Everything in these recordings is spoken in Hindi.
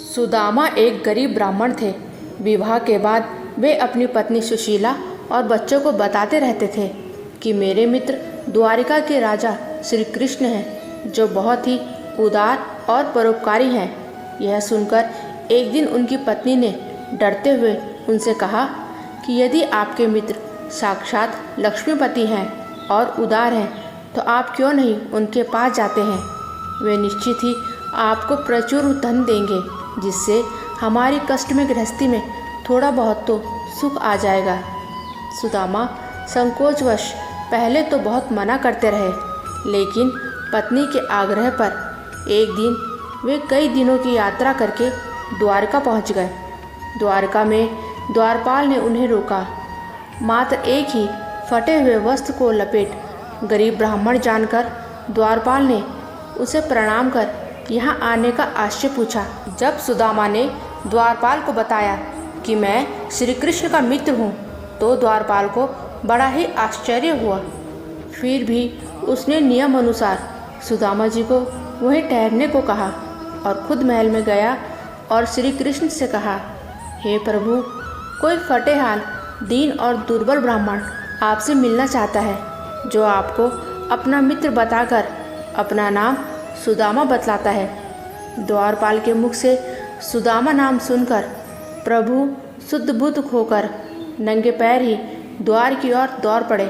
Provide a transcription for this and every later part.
सुदामा एक गरीब ब्राह्मण थे। विवाह के बाद वे अपनी पत्नी सुशीला और बच्चों को बताते रहते थे कि मेरे मित्र द्वारिका के राजा श्री कृष्ण हैं, जो बहुत ही उदार और परोपकारी हैं। यह सुनकर एक दिन उनकी पत्नी ने डरते हुए उनसे कहा कि यदि आपके मित्र साक्षात लक्ष्मीपति हैं और उदार हैं, तो आप क्यों नहीं उनके पास जाते हैं। वे निश्चित ही आपको प्रचुर धन देंगे, जिससे हमारी कष्ट में गृहस्थी में थोड़ा बहुत तो सुख आ जाएगा। सुदामा संकोचवश पहले तो बहुत मना करते रहे, लेकिन पत्नी के आग्रह पर एक दिन वे कई दिनों की यात्रा करके द्वारका पहुंच गए। द्वारका में द्वारपाल ने उन्हें रोका। मात्र एक ही फटे हुए वस्त्र को लपेट गरीब ब्राह्मण जानकर द्वारपाल ने उसे प्रणाम कर यहाँ आने का आश्चर्य पूछा। जब सुदामा ने द्वारपाल को बताया कि मैं श्री कृष्ण का मित्र हूँ, तो द्वारपाल को बड़ा ही आश्चर्य हुआ। फिर भी उसने नियम अनुसार सुदामा जी को वहीं ठहरने को कहा और खुद महल में गया और श्री कृष्ण से कहा, हे प्रभु, कोई फटे हाल, दीन और दुर्बल ब्राह्मण आपसे मिलना चाहता है, जो आपको अपना मित्र बताकर अपना नाम सुदामा बतलाता है। द्वारपाल के मुख से सुदामा नाम सुनकर प्रभु शुद्ध बुद्ध खोकर नंगे पैर ही द्वार की ओर दौड़ पड़े।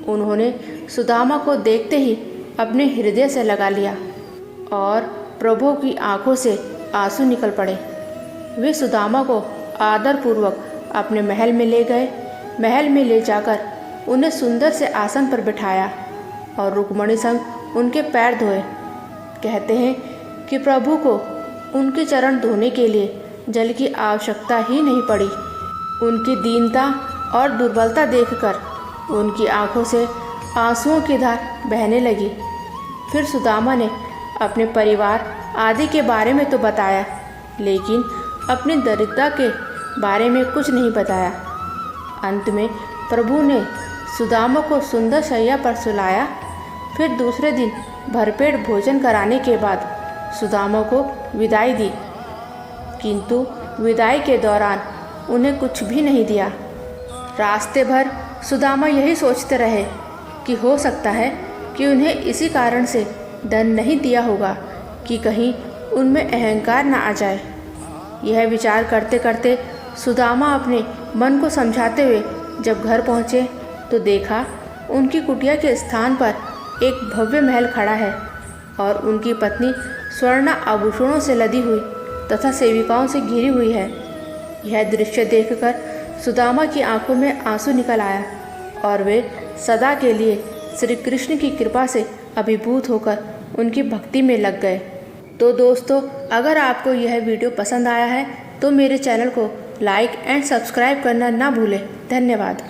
उन्होंने सुदामा को देखते ही अपने हृदय से लगा लिया और प्रभु की आंखों से आंसू निकल पड़े। वे सुदामा को आदरपूर्वक अपने महल में ले गए। महल में ले जाकर उन्हें सुंदर से आसन पर बिठाया और रुक्मणी संग उनके पैर धोए। कहते हैं कि प्रभु को उनके चरण धोने के लिए जल की आवश्यकता ही नहीं पड़ी। उनकी दीनता और दुर्बलता देखकर उनकी आंखों से आंसुओं की धार बहने लगी। फिर सुदामा ने अपने परिवार आदि के बारे में तो बताया, लेकिन अपनी दरिद्रता के बारे में कुछ नहीं बताया। अंत में प्रभु ने सुदामा को सुंदर शैया पर सुलाया। फिर दूसरे दिन भरपेट भोजन कराने के बाद सुदामा को विदाई दी, किंतु विदाई के दौरान उन्हें कुछ भी नहीं दिया। रास्ते भर सुदामा यही सोचते रहे कि हो सकता है कि उन्हें इसी कारण से धन नहीं दिया होगा कि कहीं उनमें अहंकार न आ जाए। यह विचार करते करते सुदामा अपने मन को समझाते हुए जब घर पहुँचे तो देखा उनकी कुटिया के स्थान पर एक भव्य महल खड़ा है और उनकी पत्नी स्वर्ण आभूषणों से लदी हुई तथा सेविकाओं से घिरी हुई है। यह दृश्य देखकर सुदामा की आंखों में आंसू निकल आया और वे सदा के लिए श्री कृष्ण की कृपा से अभिभूत होकर उनकी भक्ति में लग गए। तो दोस्तों, अगर आपको यह वीडियो पसंद आया है तो मेरे चैनल को लाइक एंड सब्सक्राइब करना ना भूलें। धन्यवाद।